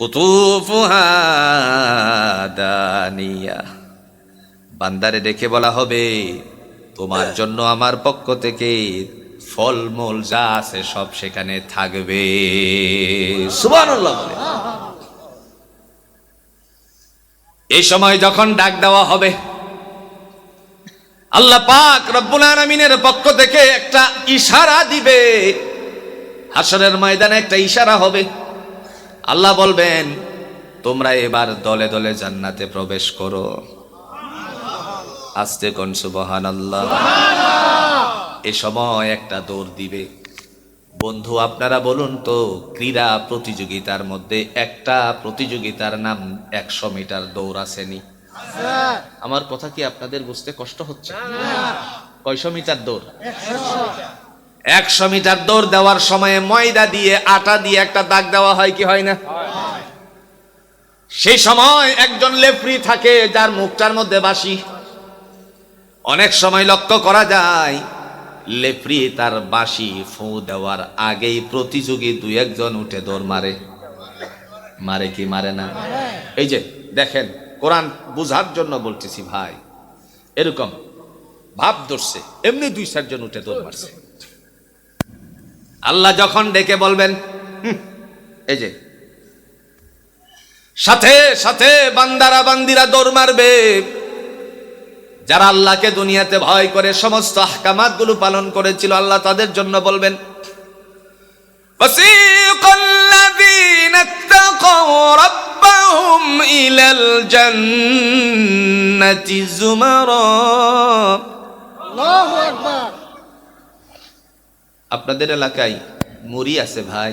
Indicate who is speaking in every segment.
Speaker 1: কুতুফুহা দানিয়া। বান্দারে ডেকে বলা হবে, তোমার জন্য আমার পক্ষ থেকে ফলমূল যা আছে সব সেখানে থাকবে। সুবহানাল্লাহ। এই সময় যখন ডাক দেওয়া হবে, আল্লাহ পাক রব্বুল আলামিনের পক্ষ থেকে একটা ইশারা দিবে। হাসরের ময়দানে একটা ইশারা হবে, আল্লাহ বলবেন, তোমরা এবার দলে দলে জান্নাতে প্রবেশ করো। আস্তে কোন সুবহানাল্লাহ। এ সময় একটা দৌড় দিবে। বন্ধু আপনারা বলুন তো, ক্রীড়া প্রতিযোগিতার মধ্যে একটা প্রতিযোগিতার নাম 100 মিটার দৌড় আসেনি? আমার কথা কি আপনাদের বুঝতে কষ্ট হচ্ছে? কয়শো মিটার দৌড়? 100 মিটার দৌড় দেওয়ার সময় ময়দা দিয়ে আটা দিয়ে একটা দাগ দেওয়া হয় কি হয় না? সেই সময় একজন লেফরি থাকে যার মুখটার মধ্যে বাঁশি। অনেক সময় লক্ষ্য করা যায় লেফরি তার বাঁশি ফু দেওয়ার আগেই প্রতিযোগী 2-1 উঠে দৌড় মারে। মারে কি মারে না? এই যে দেখেন, কোরআন বুঝার জন্য বলতেছি ভাই, এরকম ভাব ধরছে, এমনি 2-4 জন উঠে দৌড় মারছে। আল্লাহ যখন ডেকে বলবেন, এই যে সাথে সাথে বান্দারা বান্দিরা দৌড় মারবে। যারা আল্লাহকে দুনিয়াতে ভয় করে সমস্ত আহকামাত গুলো পালন করেছিল, আল্লাহ তাদের জন্য বলবেন, ওয়াসিকাল্লাযীনা ইত্তাকাউ রাব্বাহুম ইলাল জান্নাতি যুমারা। আল্লাহু আকবার। আপনাদের এলাকায় মুড়ি আছে ভাই?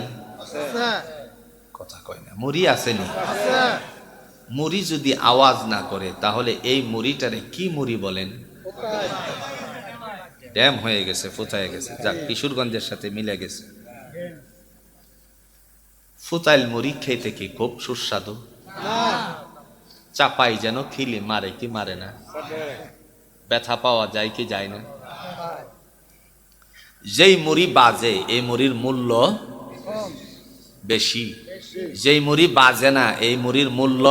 Speaker 1: কথা কয় না, মুড়ি আসেনি? মুড়ি যদি আওয়াজ না করে তাহলে এই মুড়িটারে কি মুড়ি বলেন? ড্যাম হয়ে গেছে, ফুতায় গেছে। যাক, কিশোরগঞ্জের সাথে মিলে গেছে। ফুতাইল মুড়ি খেতে কি খুব সুস্বাদু? চাপাই যেন খিলি মারে কি মারে না? ব্যথা পাওয়া যায় কি যায় না? যেই মুড়ি বাজে এই মুড়ির মূল্য বেশি, যেই মুড়ি বাজে না এই মুড়ির মূল্য।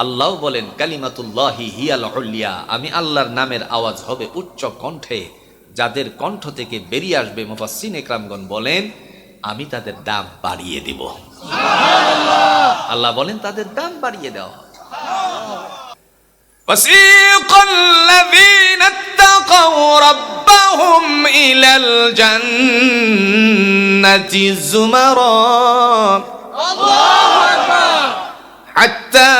Speaker 1: আল্লাহ বলেন, কালিমাতুল্লাহি হিয়াল উলিয়া, আমি আল্লাহর নামের আওয়াজ হবে উচ্চ কণ্ঠে। যাদের কণ্ঠ থেকে বেরিয়ে আসবে, মুফাসসির ইকরামগণ বলেন, আমি তাদের দাম বাড়িয়ে দিব। আল্লাহ বলেন তাদের দাম বাড়িয়ে দেওয়া। ওয়াসিকাল্লাযীনা ইত্তাকাউ রাব্বাহুম ইলাল জান্নাতি যুমারা। আল্লাহু আকবার। হাত্তা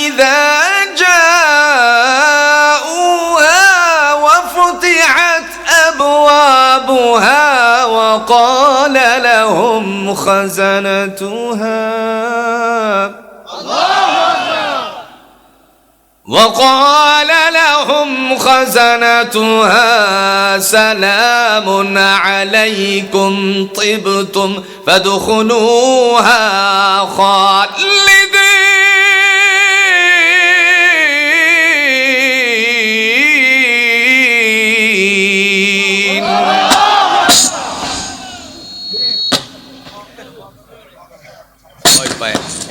Speaker 1: ইযা জাউহা ওয়া ফুতিহাত আবওয়াবুহা ওয়া ক্বালা লাহুম খাযানাতুহা। وقال لهم خزنتها سلام عليكم طبتم فادخلوها خالدين.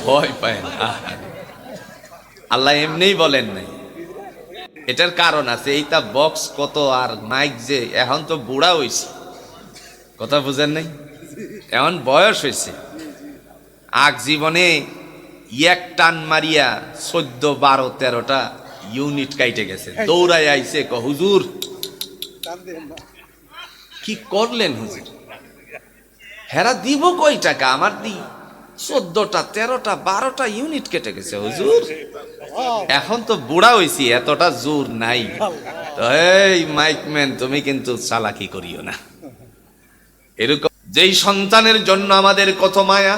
Speaker 1: ভয় পায় আল্লাহ এমনি বলেন নাই, এটার কারণ আছে। এইটা বক্স কত আর মাইক যে, এখন তো বুড়া হইছে, কথা বুঝেন নাই? এখন বয়স হয়েছে। আগ জীবনে এক টান মারিয়া 14, 12, 13টা ইউনিট কাইটে গেছে, দৌড়াই আইছে, হুজুর কি করলেন হুজুর? হেরা দিব কয় টাকা? আমার দি 14টা, 13টা, 12টা ইউনিট কেটে গেছে হুজুর। এখন তো বুড়া হইছি, এতটা জোর নাই। তো এই মাইকম্যান, তুমি কিন্তু চালাকি করিও না। এরকম যেই সন্তানের জন্য আমাদের কত মায়া,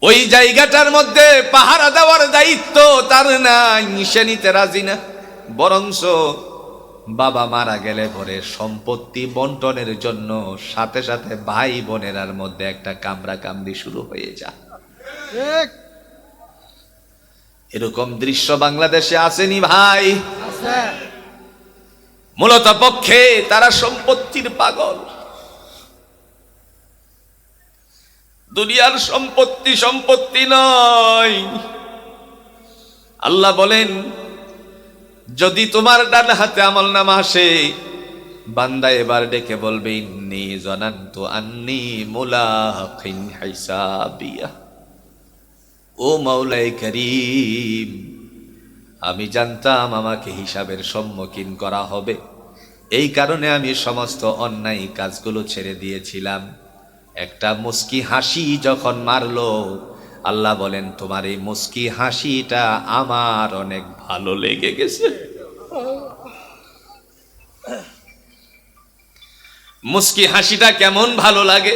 Speaker 1: ওই জায়গাটার মধ্যে পাহারা দেওয়ার দায়িত্ব তার নাই, সে নিতে রাজি না। বরঞ্চ বাবা মারা গেলে পরে সম্পত্তি বন্টনের জন্য সাথে সাথে ভাই বোনেরার মধ্যে একটা কামড়া কামড়ি শুরু হয়ে যায়। এরকম দৃশ্য বাংলাদেশে আসেনি ভাই? মূলত পক্ষে তারা সম্পত্তির পাগল। দুনিয়ার সম্পত্তি নয়। আল্লাহ বলেন, যদি তোমার ডান হাতে আমলনামা আসে, বান্দা এবার ডেকে বলবে, ইন্নী জানান্তু আন্নী মুলাকিন হিসাবিয়া। ও মাওলাই করিম, আমি জানতাম আমাকে হিসাবের সম্মুখীন করা হবে, এই কারণে আমি সমস্ত অন্যায় কাজগুলো ছেড়ে দিয়েছিলাম। একটা মুস্কি হাসি যখন মারলো, আল্লাহ বলেন, তোমার এই মুস্কি হাসিটা আমার অনেক ভালো লেগে গেছে। মুস্কি হাসিটা কেমন ভালো লাগে?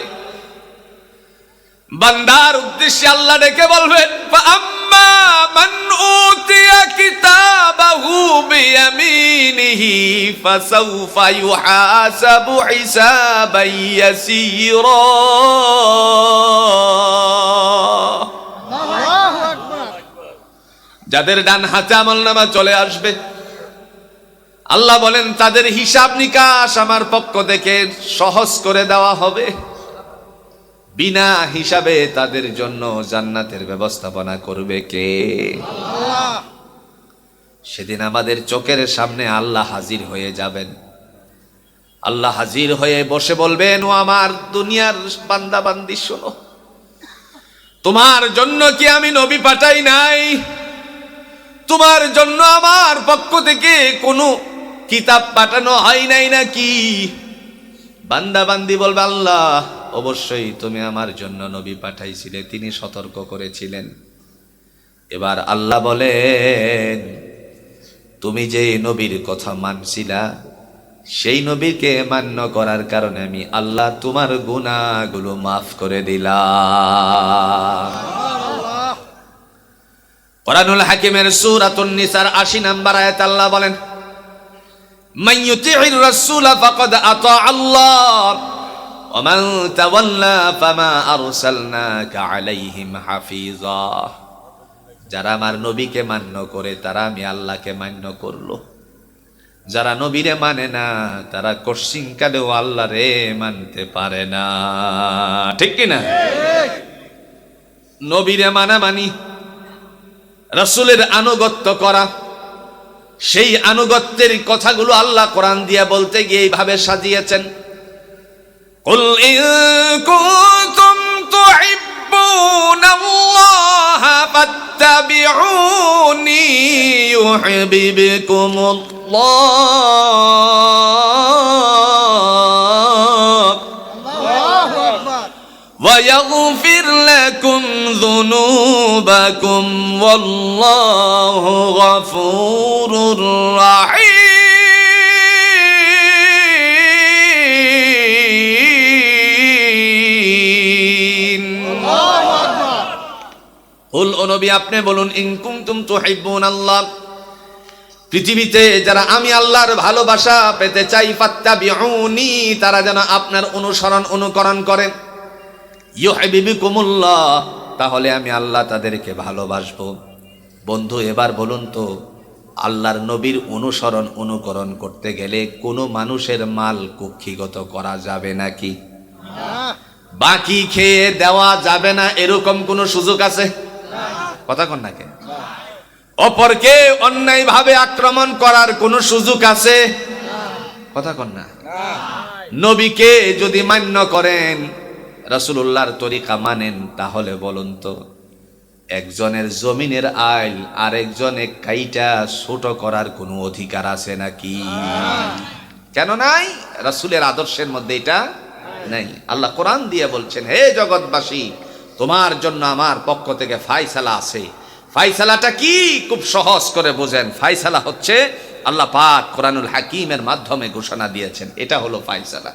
Speaker 1: বান্দার উদ্দেশ্যে আল্লাহ ডেকে বলবেন, ফাআম্মা মান উতিয়া কিতাবাহু বিয়ামিনিহি ফাসাউফা ইউহাসাবু হিসাবান ইয়াসীরা। আল্লাহু আকবার। যাদের ডান হাতে আমলনামা চলে আসবে, আল্লাহ বলেন তাদের হিসাব নিকাশ আমার পক্ষ থেকে সহজ করে দেওয়া হবে। বিনা হিসাবে তাদের জন্য জান্নাতের ব্যবস্থাপনা করবে কে? আল্লাহ। সেদিন আমাদের চোখের সামনে আল্লাহ হাজির হয়ে যাবেন। আল্লাহ হাজির হয়ে বসে বলবেন, ও আমার দুনিয়ার বান্দা বান্দি, শোনো, তোমার জন্য কি আমি নবী পাঠাই নাই? তোমার জন্য আমার পক্ষ থেকে কোনো কিতাব পাঠানো হয় নাই নাকি? বান্দা বান্দি বলবে, আল্লাহ অবশ্যই তুমি আমার জন্য নবী পাঠাইছিলে, তিনি সতর্ক করেছিলেন। এবার আল্লাহ বলেন, তুমি যে নবীর কথা মানছিলা, সেই নবীকে মান্য করার কারণে আমি আল্লাহ তোমার গুনাহগুলো মাফ করে দিলাম। কোরআনুল হাকিমের সূরাতুন নিসার ৮০ নম্বর আয়াতে আল্লাহ বলেন, মান ইউতি'র রাসূল ফাকাদ আতা আল্লাহ ওয়া মান তাওয়াল্লা ফামা আরসালনাকা আলাইহিম হাফিজা। যারা আমার নবীকে মান্য করে তারা আমি আল্লাহকে মান্য করলো, যারা নবীরে মানে না তারা কশিনকালেও আল্লাহরে মানতে পারে না। ঠিক কি না? নবীরে মানা মানি, রাসূলের আনুগত্য করা, সেই আনুগত্যের কথাগুলো আল্লাহ কোরআন দিয়ে বলতে গিয়ে এইভাবে সাজিয়েছেন, কুল ইন কুনতুম তুহিব্বুনাল্লাহ ফাত্তাবিউনি ইউহিব্বুকুমুল্লাহ আল্লাহু আকবার ওয়া ইয়াগফির লাকুম যুনুবাকুম ওয়াল্লাহু গফুরুর রাহিম। কুল, ও নবী আপনি বলুন, ইন কুনতুম তুহিব্বুনাল্লাহ, পৃথিবীতে যারা আমি আল্লাহর ভালোবাসা পেতে চাই, ফাত্তাবিউনি, তারা যেন আপনার অনুসরণ অনুকরণ করে, ইউহিব্বুকুমুল্লাহ, তাহলে আমি আল্লাহ তাদেরকে ভালোবাসবো। বন্ধু এবার বলুন তো, আল্লাহর নবীর অনুসরণ অনুকরণ করতে গেলে কোনো মানুষের মাল কুক্ষিগত করা যাবে নাকি? বাকি খেয়ে দেওয়া যাবে না, এরকম কোনো সুযোগ আছে? কথা কন না কেন? অপরকে অন্যায় ভাবে আক্রমণ করার কোনো সুযোগ আছে? কথা কন না। নবীকে যদি মান্য করেন, রাসূলুল্লাহর তরিকা মানেন, তাহলে বলুন তো, একজনের জমিনের আইল আরেকজনে কাইটা ছোট করার কোনো অধিকার আছে নাকি? কেন নাই? রাসূলের আদর্শের মধ্যে এটা নাই। আল্লাহ কোরআন দিয়ে বলছেন, হে জগৎবাসী, তোমার জন্য আমার পক্ষ থেকে ফায়সালা আছে। ফায়সালাটা কি? খুব সহজ করে বোঝেন। ফায়সালা হচ্ছে আল্লাহ পাক কোরআনুল হাকিমের মাধ্যমে ঘোষণা দিয়েছেন, এটা হলো ফায়সালা।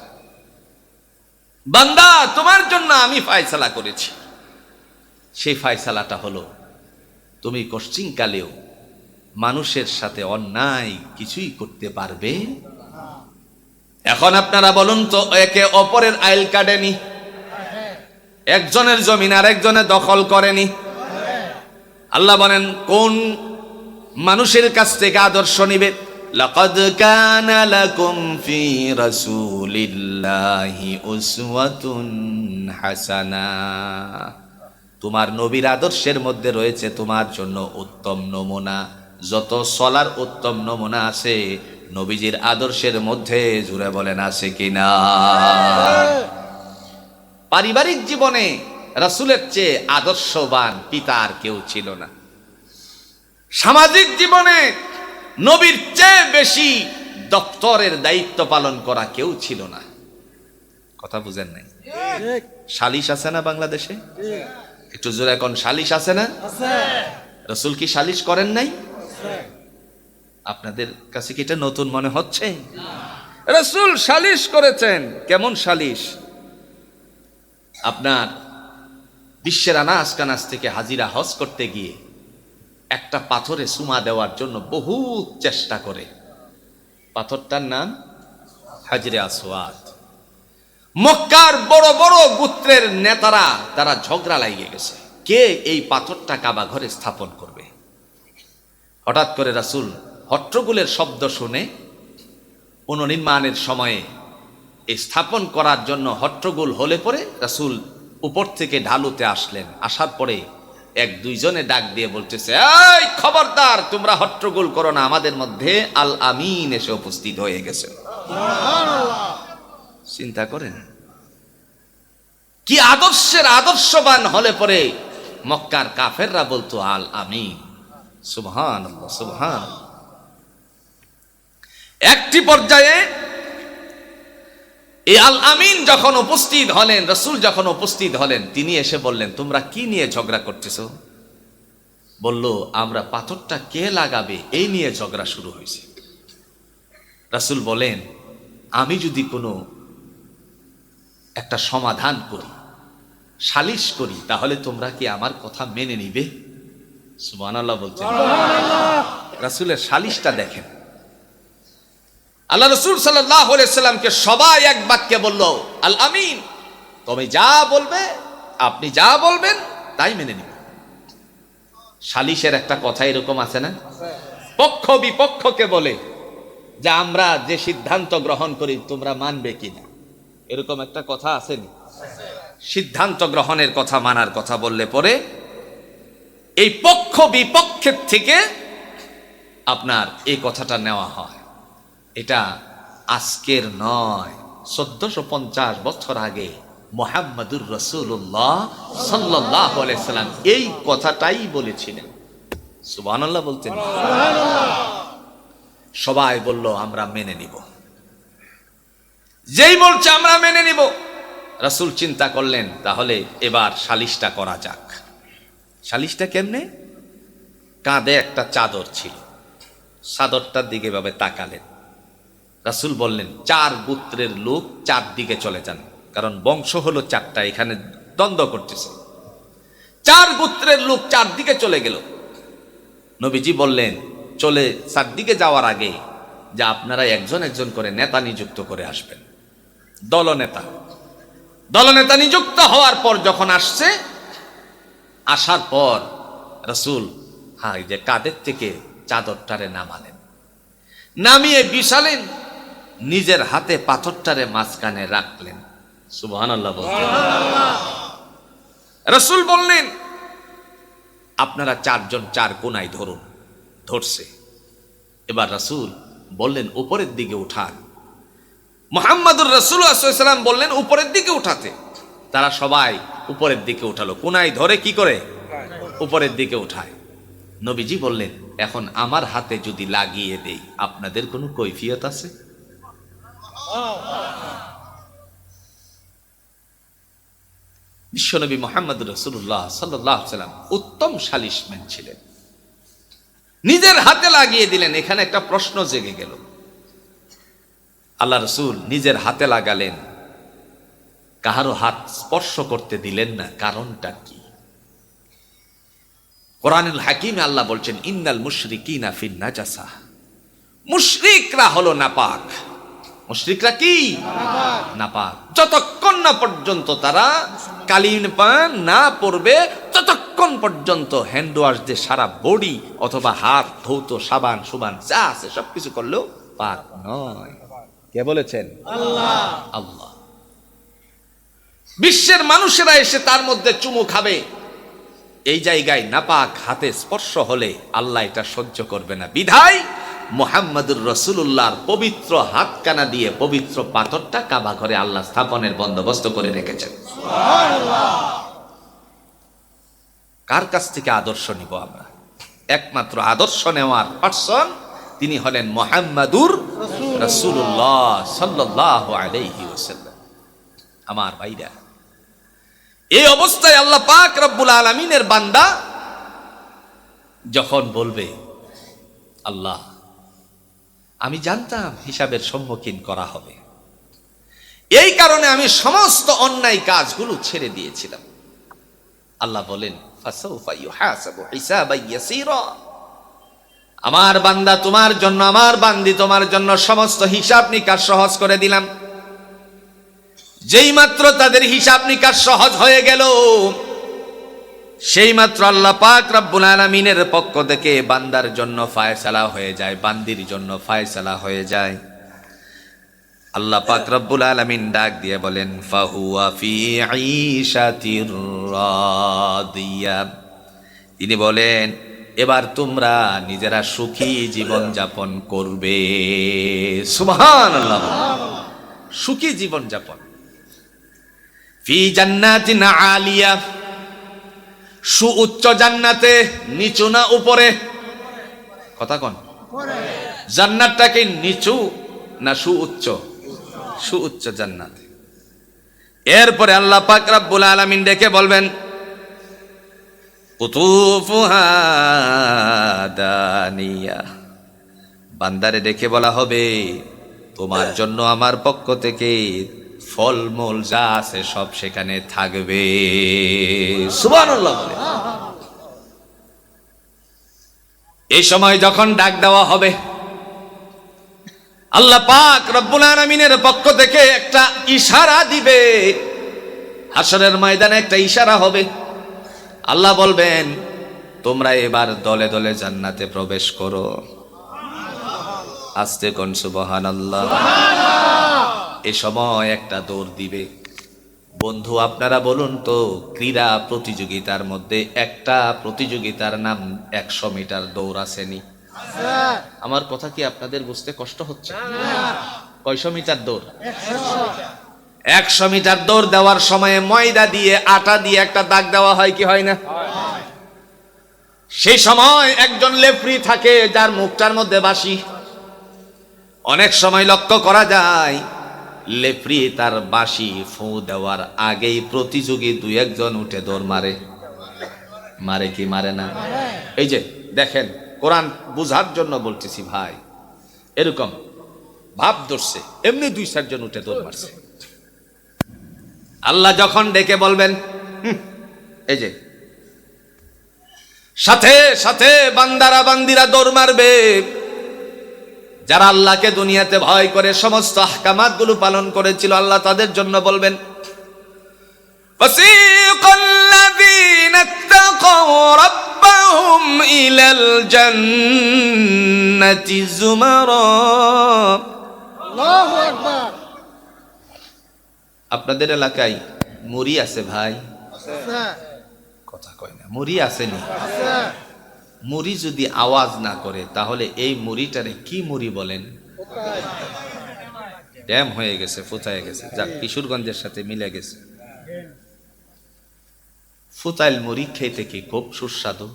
Speaker 1: বান্দা, তোমার জন্য আমি ফায়সালা করেছি। সেই ফায়সালাটা হলো, তুমি কশ্চিনকালেও মানুষের সাথে অন্যায় কিছুই করতে পারবে। এখন আপনারা বলুন তো, একে অপরের আইল কাটেনি, একজনের জমিন আর একজনে দখল করেনি। আল্লাহ বলেন, কোন মানুষের কাছ থেকে আদর্শ নিবে? লাকাদ কানা লাকুম ফি রাসূলিল্লাহি উসওয়াতুন হাসানা, তোমার নবীর আদর্শের মধ্যে রয়েছে তোমার জন্য উত্তম নমুনা। যত চলার উত্তম নমুনা আছে নবীজির আদর্শের মধ্যে, জুড়ে বলেন আছে কিনা? পারিবারিক জীবনে রাসূলের চেয়ে আদর্শবান পিতা আর কেউ ছিল না। সামাজিক জীবনে নবীর চেয়ে বেশি দপ্তরের দায়িত্ব পালন করা কেউ ছিল না। কথা বুঝেন নাই? সালিশ আছে না বাংলাদেশে? একটু জোরে এখন, সালিশ আছে না? রাসূল কি সালিশ করেন নাই? আপনাদের কাছে কি এটা নতুন মনে হচ্ছে? রাসূল সালিশ করেছেন। কেমন সালিশ? আপনার বিশ্বের আনাজ কানাজ থেকে হাজিরা হজ করতে গিয়ে একটা পাথরে চুমা দেওয়ার জন্য বহু চেষ্টা করে। পাথরটার নাম হাজরে আসওয়াদ। মক্কার বড় বড় গোত্রের নেতারা তারা ঝগড়া লাগিয়ে গেছে, কে এই পাথরটা কাবা ঘরে স্থাপন করবে। হঠাৎ করে রাসূল হট্টগোলের শব্দ শুনে পুনর্নির্মাণের সময়ে এই স্থাপন করার জন্য হট্টগোল হলে পরে রাসূল উপর থেকে ঢালুতে আসলেন। আসার পরে এক দুইজনে ডাক দিয়ে বলতেছে, এই খবরদার, তোমরা হট্টগোল করো না, আমাদের মধ্যে আল আমিন এসে উপস্থিত হয়ে গেছে। চিন্তা করেন কি আদর্শের আদর্শবান হলে পরে মক্কার কাফেররা বলতো আল আমিন। সুবহানাল্লাহ, সুবহানাল্লাহ। একটি পর্যায়ে এই আল আমিন যখন উপস্থিত হলেন, রাসূল যখন উপস্থিত হলেন, তিনি এসে বললেন, তোমরা কি নিয়ে ঝগড়া করতেছ? বলল, আমরা পাথরটা কে লাগাবে এই নিয়ে ঝগড়া শুরু হয়েছে। রাসূল বলেন, আমি যদি কোনো একটা সমাধান করি, সালিশ করি, তাহলে তোমরা কি আমার কথা মেনে নিবে? সুবহানাল্লাহ বলছেন। রাসূলের সালিশটা দেখেন। আল্লাহ রাসূল সাল্লাল্লাহু আলাইহি সাল্লামকে সবাই এক বাক্যে বলল, আল আমিন, তুমি যা বলবে, আপনি যা বলবেন তাই মেনে নিব। সালিশের একটা কথা এরকম আছে না, পক্ষ বিপক্ষকে বলে যে আমরা যে সিদ্ধান্ত গ্রহণ করি তোমরা মানবে কিনা, এরকম একটা কথা আসেনি? সিদ্ধান্ত গ্রহণের কথা, মানার কথা বললে পরে এই পক্ষ বিপক্ষের থেকে আপনার এই কথাটা নেওয়া হয়। এটা আজকের নয়, 1450 বছর আগে মুহাম্মদুর রাসূলুল্লাহ সাল্লাল্লাহু আলাইহি সাল্লাম এই কথাটাই বলেছিলেন। সুবহানাল্লাহ বলতেন। সবাই বলল আমরা মেনে নিব। যেই বলছে আমরা মেনে নিব, রাসূল চিন্তা করলেন তাহলে এবার সালিশটা করা যাক। সালিশটা কেমনে? কাঁধে একটা চাদর ছিল, চাদরটার দিকে ভাবে তাকালেন। রাসূল বললেন, 4 গোত্রের লোক 4 দিকে চলে যান, কারণ বংশ হলো 4টা, এখানে দ্বন্দ্ব করতেছে। 4 গোত্রের লোক 4 দিকে চলে গেল। নবীজি বললেন, চলে 4 দিকে যাওয়ার আগে যে আপনারা একজন একজন করে নেতা নিযুক্ত করে আসবেন। দলনেতা নিযুক্ত হওয়ার পর যখন আসছে, আসার পর রাসূল যে কাঁধের থেকে চাদরটারে নামালেন, নামিয়ে বিছালেন, নিজের হাতে পাথরটারে মাঝখানে রাখলেন। সুবহানাল্লাহ বলতেন। রাসূল বললেন, আপনারা 4 জন 4 কোণায় ধরুন। ধরছে। এবার রাসূল বললেন উপরের দিকে উঠান। মুহাম্মদুর রাসূলুল্লাহ সাল্লাল্লাহু আলাইহি ওয়াসাল্লাম বললেন উপরের দিকে উঠাতে। তারা সবাই উপরের দিকে উঠালো, কোণায় ধরে কি করে উপরের দিকে উঠায়। নবীজি বললেন, এখন আমার হাতে যদি লাগিয়ে দেই আপনাদের কোনো কৈফিয়ত আছে? বিশ্বনবী মুহাম্মদুর রাসূলুল্লাহ সাল্লাল্লাহু আলাইহি ওয়াসাল্লাম উত্তম সালিশম্যান ছিলেন, নিজের হাতে লাগিয়ে দিলেন। এখানে একটা প্রশ্ন জেগে গেল, আল্লাহ রাসূল নিজের হাতে লাগালেন, কাহারো হাত স্পর্শ করতে দিলেন না, কারণটা কি? কোরআনুল হাকিমে আল্লাহ বলছেন, ইন্নাল মুশরিকিনা ফিন নাজাসা, মুশরিকরা হলো নাপাক। মুশরিকরা কি? নাপাক। যতক্ষণ না পর্যন্ত তারা কালিমা না পড়বে ততক্ষণ যতক্ষণ পর্যন্ত হ্যান্ড ওয়াশ দিয়ে সারা বডি অথবা হাত ধৌত সাবান সুবান যা আছে সবকিছু করলেও পাক নয়। কে বলেছেন? আল্লাহ। বিশ্বের মানুষেরা এসে তার মধ্যে চুমু খাবে, এই জায়গায় নাপাক হাতে স্পর্শ হলে আল্লাহ এটা সহ্য করবে না। বিধায় মুহাম্মদুর রাসূলুল্লাহর পবিত্র হাতকানা দিয়ে পবিত্র পাথরটা কাবা ঘরে আল্লাহ স্থাপনের বন্দোবস্ত করে রেখেছেন। সুবহানাল্লাহ। কার কাছ থেকে আদর্শ নিব আমরা? একমাত্র আদর্শ নেওয়ার পারসন তিনি হলেন মুহাম্মদুর রাসূলুল্লাহ সাল্লাল্লাহু আলাইহি ওয়াসাল্লাম। আমার ভাইরা, এই অবস্থায় আল্লাহ পাক রব্বুল আলামিনের বান্দা যখন বলবে, আল্লাহ আমি জানতাম হিসাবের সম্মুখীন করা হবে, এই কারণে আমি সমস্ত অন্যায় কাজগুলো ছেড়ে দিয়েছিলাম। আল্লাহ বলেন, ফাসাউফা ইউহাসাবু হিসাবান ইয়াসীরা। আমার বান্দা তোমার জন্য, আমার বান্দি তোমার জন্য সমস্ত হিসাব নিকাশ সহজ করে দিলাম। যেই মাত্র তাদের হিসাব নিকাশ সহজ হয়ে গেল, সেই মাত্র আল্লাহ পাক রব্বুল আলামিনের পক্ষ থেকে বান্দার জন্য ফায়সালা হয়ে যায়, বান্দির জন্য ফায়সালা হয়ে যায়। আল্লাহ পাক রব্বুল আলামিন ডাক দিয়ে বলেন, ফাহুয়া ফি ঈশাতির রাদিয়া। তিনি বলেন, এবার তোমরা নিজেরা সুখী জীবন যাপন করবে। সুবহানাল্লাহ। সুখী জীবন যাপন। ফি জান্নাতিন আলিয়া, সুউচ্চ জান্নাতে, নিচু না উপরে? কথা কোন? জান্নাতটা কি নিচু না সুউচ্চ? সুউচ্চ জান্নাতে। এরপরে আল্লাহ পাক রব্বুল আলামিন ডেকে বলবেন, কুতুফুহা দানিয়া। বান্দারে ডেকে বলা হবে, তোমার জন্য আমার পক্ষ থেকে ফলমূল যা আছে সব সেখানে থাকবে। সুবহানাল্লাহ। এই সময় যখন ডাক দেওয়া হবে, আল্লাহ পাক রব্বুল আলামিনের পক্ষ থেকে একটা ইশারা দিবে। হাসরের ময়দানে একটা ইশারা হবে। আল্লাহ বলবেন, তোমরা এবার দলে দলে জান্নাতে প্রবেশ করো। আস্তে কোন সুবহানাল্লাহ। এ সময় একটা দৌড় দিবে। বন্ধু আপনারা বলুন তো, ক্রীড়া প্রতিযোগিতার মধ্যে একটা প্রতিযোগিতার নাম 100 মিটার দৌড় আসেনি? আমার কথা কি আপনাদের বুঝতে কষ্ট হচ্ছে? কয়শো মিটার দৌড়? 100 মিটার দৌড় দেওয়ার সময় ময়দা দিয়ে আটা দিয়ে একটা দাগ দেওয়া হয় কি হয় না? সেই সময় একজন লেফরি থাকে যার মুখটার মধ্যে বাঁশি। অনেক সময় লক্ষ্য করা যায় লেফরি তার বাঁশি ফু দেওয়ার আগেই প্রতিযোগী 2-1 উঠে দৌড় মারে। মারে কি মারে না? এই যে দেখেন, কোরআন বুঝার জন্য বলতেছি ভাই, এরকম ভাব ধরছে, এমনি 2-4 জন উঠে দৌড় মারছে। আল্লাহ যখন ডেকে বলবেন, এই যে সাথে সাথে বান্দারা বান্দিরা দৌড় মারবে। যারা আল্লাহকে দুনিয়াতে ভয় করে সমস্ত আহকামাত গুলো পালন করেছিল, আল্লাহ তাদের জন্য বলবেন, ফাসিকাল্লাযীনা ইত্তাকাউ রাব্বাহুম ইলাল জান্নাতি যুমারা। আল্লাহু আকবার। আপনাদের এলাকায় মুড়ি আছে ভাই? কথা কয় না। মুড়ি আসেনি? মুড়ি যদি আওয়াজ না করে তাহলে এই মুড়িটারে কি মুড়ি বলেন? ড্যাম হয়ে গেছে, ফুতায় গেছে, যা কিশোরগঞ্জের সাথে মিলে গেছে। ফুতাইল মুড়ি খেতে কি খুব সুস্বাদু?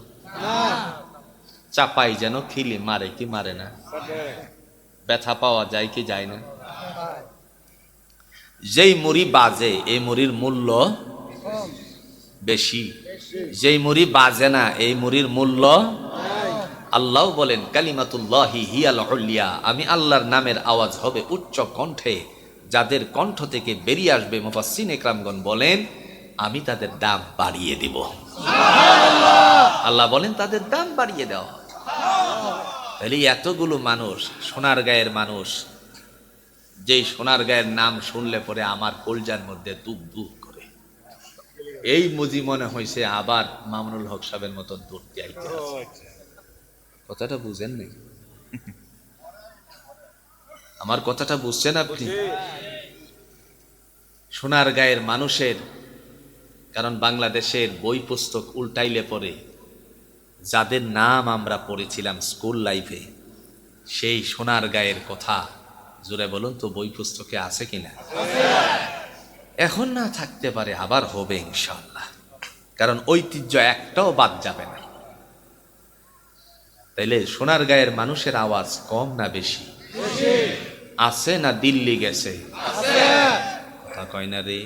Speaker 1: চাপাই যেন খিলি মারে কি মারে না? ব্যথা পাওয়া যায় কি যায় না? যেই মুড়ি বাজে এই মুড়ির মূল্য বেশি, যেই মুড়ি বাজে না এই মুড়ির মূল্য। আল্লাহ বলেন, কালিমাতুল্লাহি হিয়াল উলিয়া, আমি আল্লাহর নামের আওয়াজ হবে উচ্চ কণ্ঠে, যাদের কণ্ঠ থেকে বেরিয়ে আসবে, মুফাসসির ইকরামগণ বলেন, আমি তাদের দাম বাড়িয়ে দিব। আল্লাহ বলেন তাদের দাম বাড়িয়ে দেওয়া। তাহলে এতগুলো মানুষ, সোনারগাঁয়ের মানুষ, যেই সোনারগাঁয়ের নাম শুনলে পরে আমার কলজার মধ্যে দুঃখ দুঃখ করে। এই মুজি মনে হয়েছে আবার মামুনুল হক সাহেবের মতন দৌড়তে আইতে আছে। কথাটা বুঝেন নাই? আমার কথাটা বুঝছেন আপনি? সোনার গায়ের মানুষের, কারণ বাংলাদেশের বই পুস্তক উল্টাইলে পরে যাদের নাম আমরা পড়েছিলাম স্কুল লাইফে, সেই সোনার গায়ের কথা জোরে বলুন তো বই পুস্তকে আছে কিনা? এখন না থাকতে পারে, আবার হবে ইনশাআল্লাহ, কারণ ঐতিহ্য একটাও বাদ যাবে না। তাইলে সোনার গায়ের মানুষের আওয়াজ কম না বেশি? আছে না দিল্লি গেছে? কথা কয় না রে।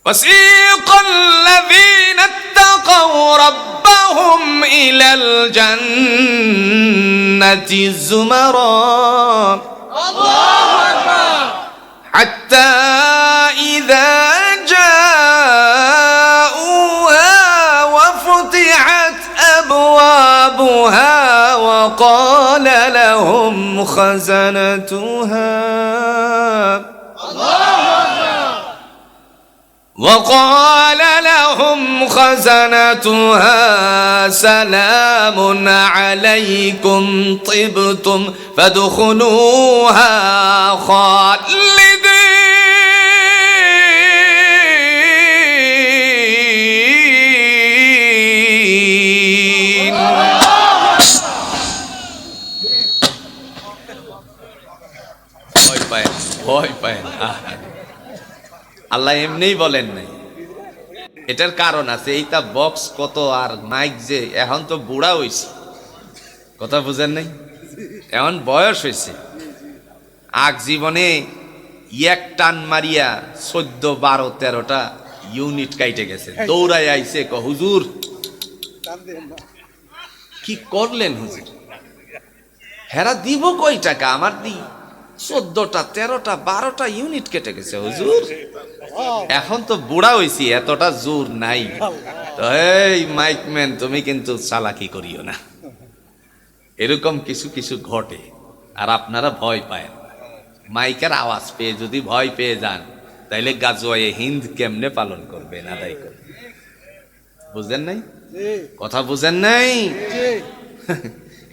Speaker 1: وسيق الذين اتقوا ربهم إلى الجنة زمرا حتى إذا جاءوها وفتحت أبوابها وقال لهم خزنتها سلام عليكم طبتم فادخلوها خالدين. ভয় পায় না, আল্লাহ এমনিই বলেন নাই, এটার কারণ আছে। এইটা বক্স কত আর মাইক যে, এখন তো বুড়া হইছে, কথা বুঝেন নাই? এখন বয়স হয়েছে। আগ জীবনে এক টান মারিয়া 14, 12, 13টা ইউনিট কাইটে গেছে, দৌড়াই আইছে ক হুজুর কি করলেন হুজুর? হেরা দিব কয় টাকা? আমার দি 14টা 13টা 12টা ইউনিট কেটে গেছে হুজুর। এখন তো বুড়া হইছি, এতটা জোর নাই। তো এই মাইকম্যান, তুমি কিন্তু চালাকি করিও না। এরকম কিছু কিছু ঘটে, আর আপনারা ভয় পায়। মাইকের আওয়াজ পেয়ে যদি ভয় পেয়ে যান, তাইলে গাজওয়ায়ে হিন্দ কেমনে পালন করবেন, আদায় করবেন? বুঝেন নাই কথা? বুঝেন নাই?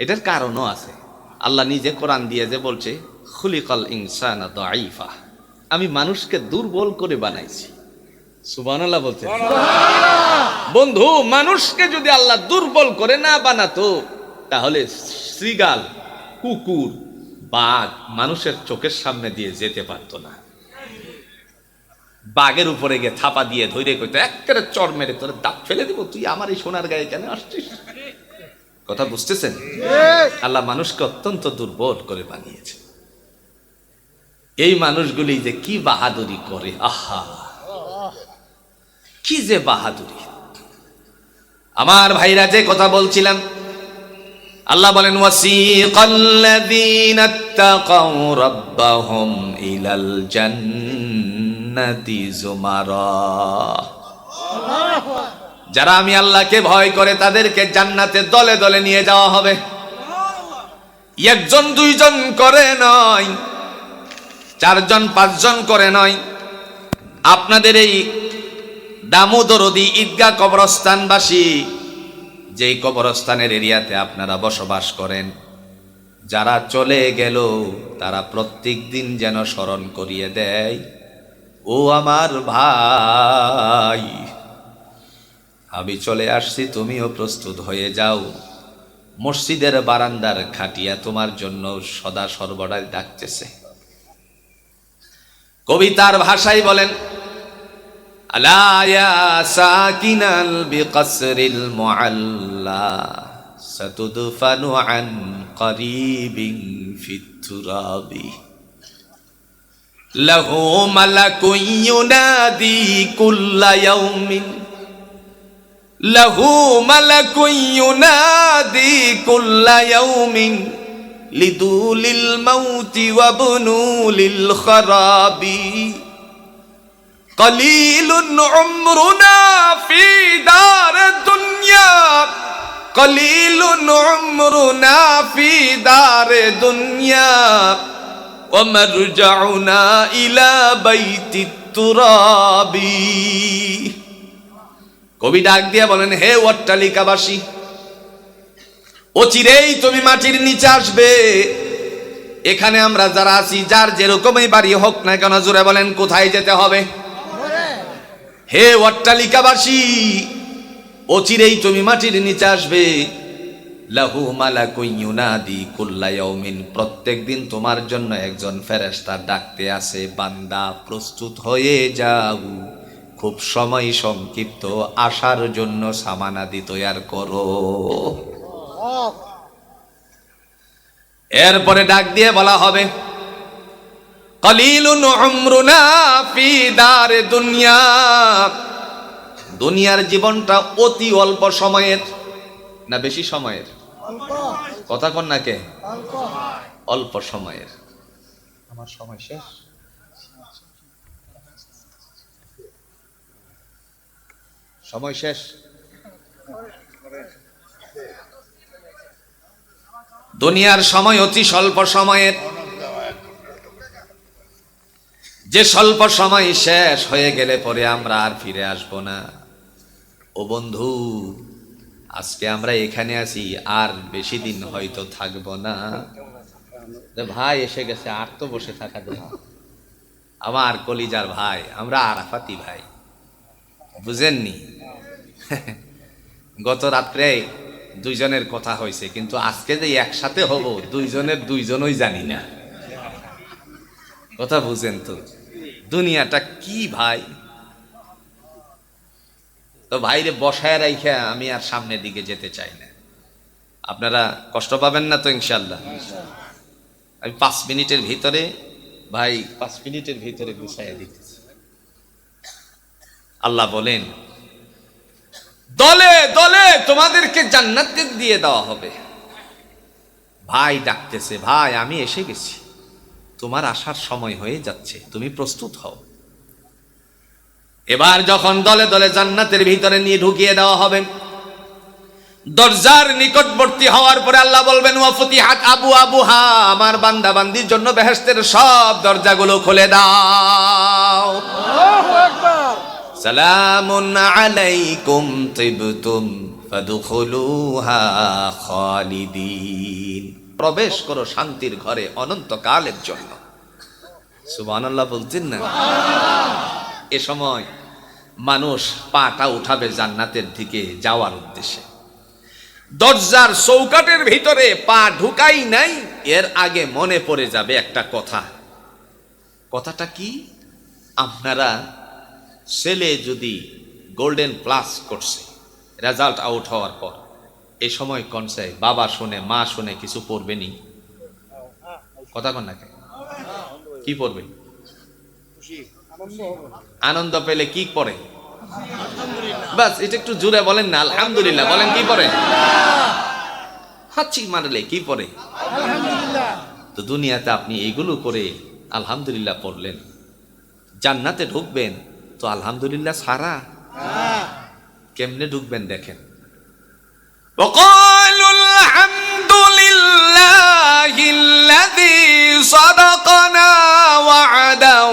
Speaker 1: এটার কারণও আছে। আল্লাহ নিজে কোরআন দিয়ে যে বলছে, খুলিকাল ইনসানা দাঈফা, আমি মানুষকে দুর্বল করে বানাইছি। সুবহানাল্লাহ বলতে বন্ধু, মানুষকে যদি আল্লাহ দুর্বল করে না বানাতো, তাহলে শৃগাল, কুকুর, বাঘ মানুষের চোখের সামনে দিয়ে যেতে পারতো না। বাঘের উপরে গিয়ে থাপা দিয়ে ধরে কইতো, একেবারে চর মেরে তোর দাঁত ফেলে দিব, তুই আমার এই সোনার গায়ে কেন আসছিস? কথা বুঝতেছেন? আল্লাহ মানুষকে অত্যন্ত দুর্বল করে বানিয়েছে। এই মানুষগুলি যে কি বাহাদুরি করে, আহা কি যে বাহাদুরি! আমার ভাইরা, যে কথা বলছিলাম, আল্লাহ বলেন, ওয়াসিকাল্লাযীনা ইত্তাকাউ রাব্বাহুম ইলাল জান্নাতি যুমারা, যারা আমি আল্লাহকে ভয় করে তাদেরকে জান্নাতে দলে দলে নিয়ে যাওয়া হবে। একজন দুইজন করে নয়, 4 জন 5 জন করে নয়। আপনাদের এই দামোদরদি ঈদগাহ কবরস্থানবাসী, যেই কবরস্থানের এরিয়াতে আপনারা বসবাস করেন, যারা চলে গেল তারা প্রত্যেক দিন যেন স্মরণ করিয়ে দেয়, ও আমার ভাই, আমি চলে আসছি, তুমিও প্রস্তুত হয়ে যাও। মসজিদের বারান্দার খাটিয়া তোমার জন্য সদা সর্বদাই ডাকতেছে। কবিতার ভাষায় বলেন, আলা ইয়া সাকিনাল বিকসরিল মুআল্লা সাতুদফানু আন করিবিন ফিত তুরাবি লাহু মালাকুন ইউনাদি কুল্লা ইয়াউমিন লাহু মালাকুন ইউনাদি কুল্লা ইয়াউমিন লিদুলিল মাউতি ওয়া বুনুলিল খারাবি কলিলুন উমরুনা ফি দার দুনিয়া কলিলুন উমরুনা ফি দার দুনিয়া ওয়া মারজাউনা ইলা বাইতিত তুরাবি। কবি ডাক দিয়ে বলেন, হে অট্টালিকাবাসী, অচিরেই তুমি মাটির নিচে আসবে। এখানে আমরা যারা আছি, যার যেরকমই বাড়ি হোক না কেন, জোরে বলেন কোথায় যেতে হবে? হে অট্টালিকাবাসী, অচিরেই তুমি মাটির নিচে আসবে। লাহু মালাকুন ইউনাদি কুল্লা ইয়াউমিন, প্রত্যেকদিন তোমার জন্য একজন ফেরেশতা ডাকতে আসে, বান্দা প্রস্তুত হয়ে যাও, খুব সময় সংক্ষিপ্ত, আসার জন্য সামানাদি তৈয়ার করো। এরপরে ডাক দিয়ে বলা হবে, কলিলুন উমরুনা ফি দারে দুনিয়া, দুনিয়ার জীবনটা অতি অল্প সময়ের না বেশি সময়ের? কথা কন না কে? অল্প সময়ের। আমার সময় শেষ। সময় শেষ। দুনিয়ার সময় অতি স্বল্প সময়ের। যে স্বল্প সময় শেষ হয়ে গেলে পরে আমরা আর ফিরে আসব না। ও বন্ধু, আজকে আমরা এখানে আছি, আর বেশি দিন হয়তো থাকবো না। ভাই এসে গেছে, আর তো বসে থাকা যায় না। আমার কলিজার ভাই, আমরা আরাফাতি ভাই, বুঝেননি? গত রাত্রে দুইজনের কথা হয়েছে, কিন্তু আজকে যে একসাথে হব দুইজনের দুইজনই জানি না। কথা বুঝেন তো? দুনিয়াটা কি ভাই। তো ভাইরে বসায় রাইখা আমি আর সামনের দিকে যেতে চাই না। আপনারা কষ্ট পাবেন না তো ইনশাল্লাহ? আমি 5 মিনিটের ভিতরে, ভাই 5 মিনিটের ভিতরে গুছাইয়া দিতেছি। আল্লাহ বলেন, দলে দলে তোমাদেরকে জান্নাত দিয়ে দেওয়া হবে। ভাই ডাকতেছে, ভাই আমি এসে গেছি, তোমার আসার সময় হয়ে যাচ্ছে, তুমি প্রস্তুত হও। এবার যখন দলে দলে জান্নাতের ভিতরে নিয়ে ঢুকিয়ে দেওয়া হবে, দরজার নিকটবর্তী হওয়ার পরে আল্লাহ বলবেন, ওয়াফতিহাত আবওয়াবুহা, আমার বান্দা বান্দির জন্য বেহেশতের সব দরজাগুলো খুলে দাও। আল্লাহু আকবার। সালামুন আলাইকুম তিবতুম ফাদখুলুহা খালিদিন, প্রবেশ করো শান্তির ঘরে অনন্তকালের জন্য। সুবহানাল্লাহ বলছেন না? এ সময় মানুষ পাটা উঠাবে জান্নাতের দিকে যাওয়ার উদ্দেশ্যে। দরজার চৌকাটের ভিতরে পা ঢুকাই নাই, এর আগে মনে পড়ে যাবে একটা কথা। কথাটা কি? আপনারা ছেলে যদি গোল্ডেন প্লাস করছে, রেজাল্ট আউট হওয়ার পর, এই সময় কনসাই বাবা শুনে মা শুনে কিছু পড়বেনি? কথা কন না কেন? কি পড়বে? আনন্দ পেলে কি পড়ে? বাস এটা একটু জোরে বলেন না, আলহামদুলিল্লাহ বলেন। কি পড়ে? হাঁচি মারলে কি পড়ে? তো দুনিয়াতে আপনি এইগুলো করে আলহামদুলিল্লাহ পড়লেন, জান্নাতে ঢুকবেন তো আলহামদুলিল্লাহ সারা কেমনে ঢুকবেন দেখেন। وقالوا الحمد لله الذي صدقنا وعده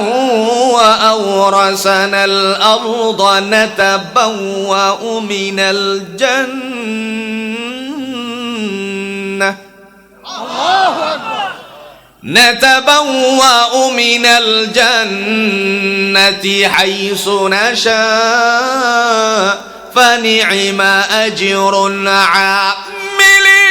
Speaker 1: وأورثنا الأرض نتبوأ من الجنة نتبوأ من الجنة حيث نشاء فنعم أجر العاملين।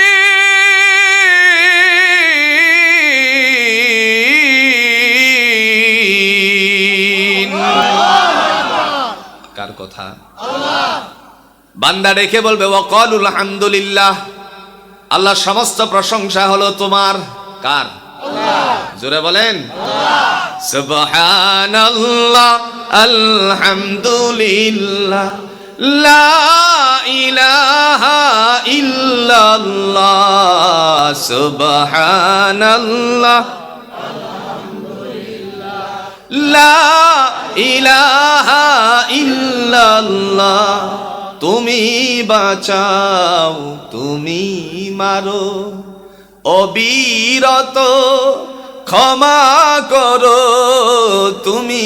Speaker 1: কার কথা? বান্দা রেখে বলবে, ওয়াকালুল হামদুলিল্লাহ, আল্লাহ সমস্ত প্রশংসা হলো তোমার। কার? জোরে বলেন, সুবহানাল্লাহ আলহামদুলিল্লাহ লা ইলাহা ইল্লাল্লাহ সুবহানাল্লাহ আলহামদুলিল্লাহ লা ইলাহা ইল্লাল্লাহ। তুমি বাঁচাও, তুমি মারো, অবিরত ক্ষমা করো, তুমি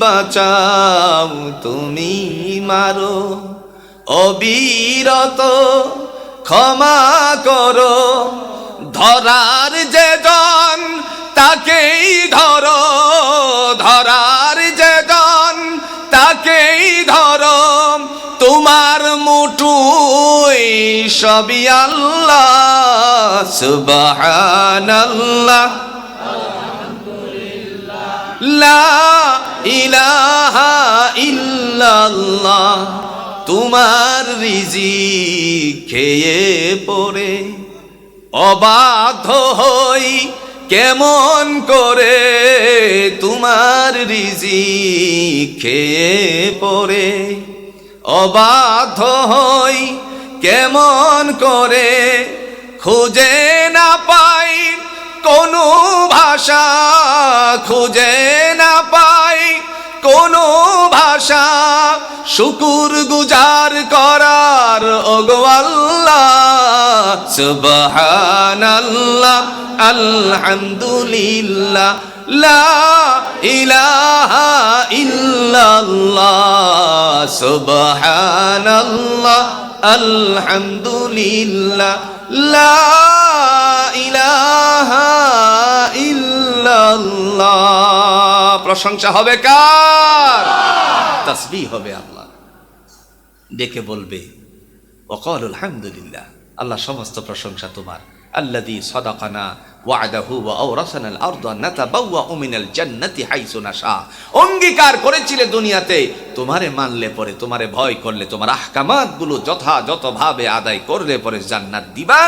Speaker 1: বাঁচাও, তুমি মারো, অবিরত ক্ষমা করো। ধরার যে জন তাকেই ধরো, ধরার যে জন তাকেই ধরো, তোমার মুঠোয় সবই আল্লাহ। সুবহানাল্লাহ, লা ইলাহা ইল্লাল্লাহ। তোমার রিজিক খেয়ে পড়ে অবাধ্য হই কেমন করে, তোমার রিজিক খেয়ে পড়ে অবাধ্য হই কেমন করে। খুঁজে না পাই কোনো ভাষা, খুঁজে না পাই কোনো ভাষা, শুকুর গুজার করার ওগো আল্লাহ। সুবহানাল্লাহ, আলহামদুলিল্লাহ, লা ইলাহা ইল্লাল্লাহ। সুবহানাল্লাহ, আলহামদুলিল্লাহ, লা ইলাহা ইল্লাল্লাহ। প্রশংসা হবে কার? তাসবিহ হবে আল্লাহ। ডেকে বলবে ওয়াকালু আলহামদুলিল্লাহ, আল্লাহ সমস্ত প্রশংসা তোমার। আল্লাযী সাদাকানা ওয়া'দাহু ওয়া আওরাসানাল আরদা নাতাবাওয়াউ মিনাল জান্নাতি হাইসু নাশা। অঙ্গীকার করেছিলে দুনিয়াতে তোমারে মানলে পরে, তোমারে ভয় করলে, তোমার আহকামাতগুলো যথাযথভাবে আদায় করলে পরে জান্নাত দিবা।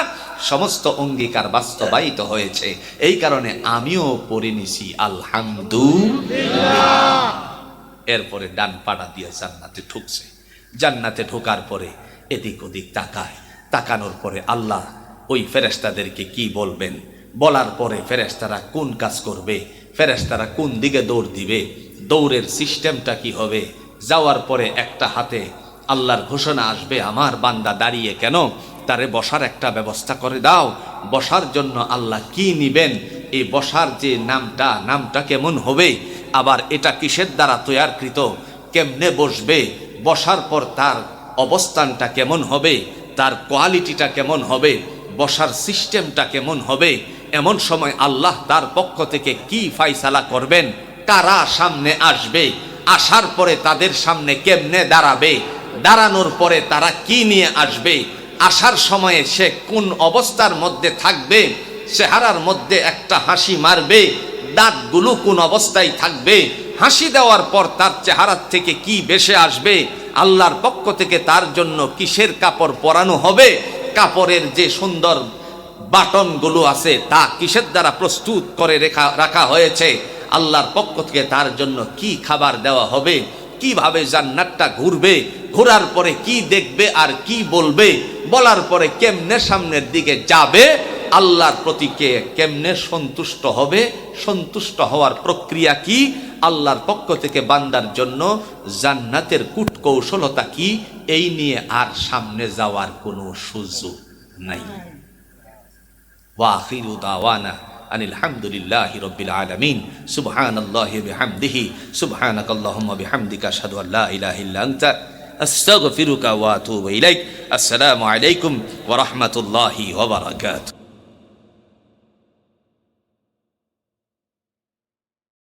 Speaker 1: সমস্ত অঙ্গীকার বাস্তবায়িত হয়েছে, এই কারণে আমিও পড়ে নিছি আলহামদুলিল্লাহ। এরপরে ডান পাড়া দিয়ে জান্নাতে ঢুকছে। জান্নাতে ঢোকার পরে এদিক ওদিক তাকায়, তাকানোর পরে আল্লাহ ওই ফেরেশতাদেরকে কি বলবেন, বলার পরে ফেরেশতারা কোন কাজ করবে, ফেরেশতারা কোন দিকে দৌড় দিবে, দৌড়ের সিস্টেমটা কি হবে। যাওয়ার পরে একটা হাতে আল্লাহর ঘোষণা আসবে, আমার বান্দা দাঁড়িয়ে কেন, তারে বসার একটা ব্যবস্থা করে দাও। বসার জন্য আল্লাহ কি নিবেন, এই বসার যে নামটা কেমন হবে, আবার এটা কিসের দ্বারা তৈয়ারকৃত, কেমনে বসবে, বসার পর তার অবস্থানটা কেমন হবে, তার কোয়ালিটিটা কেমন হবে, বসার সিস্টেমটা কেমন হবে। এমন সময় আল্লাহ তার পক্ষ থেকে কি ফায়সালা করবেন, কারা সামনে আসবে, আসার পরে তাদের সামনে কেমনে দাঁড়াবে, দাঁড়ানোর পরে তারা কি নিয়ে আসবে, আসার সময়ে সে কোন অবস্থার মধ্যে থাকবে, চেহারার মধ্যে একটা হাসি মারবে, দাঁতগুলো কোন অবস্থায় থাকবে, হাসি দেওয়ার পর তার চেহারার থেকে কি ভেসে আসবে, আল্লাহর পক্ষ থেকে তার জন্য কিসের কাপড় পরানো হবে, কাপড়ের যে সুন্দর বাটনগুলো আছে তা কিসের দ্বারা প্রস্তুত করে রাখা হয়েছে, আল্লাহর পক্ষ থেকে তার জন্য কি খাবার দেওয়া হবে, কিভাবে জান্নাতটা ঘুরবে, ঘোরার পরে কি দেখবে আর কি বলবে, বলার পরে কেমনে সামনের দিকে যাবে, আল্লাহর প্রতি কেমনে সন্তুষ্ট হবে, সন্তুষ্ট হওয়ার প্রক্রিয়া কি, আল্লাহর পক্ষ থেকে বান্দার জন্য জান্নাতের কূটকৌশলতা কি, এই নিয়ে আর সামনে যাওয়ার কোনো সুযোগ নাই। ওয়া আখিরু দাওয়ানা আনিল হামদুলিল্লাহি রাব্বিল আলামিন। সুবহানাল্লাহি বিহামদিহি, সুবহানাকাল্লাহুম্মা বিহামদিকা আশহাদু আল্লা ইলাহা ইল্লা আনতা আস্তাগফিরুকা ওয়া আতুবু ইলাইক। আসসালামু আলাইকুম ওয়া রাহমাতুল্লাহি ওয়া বারাকাতুহু।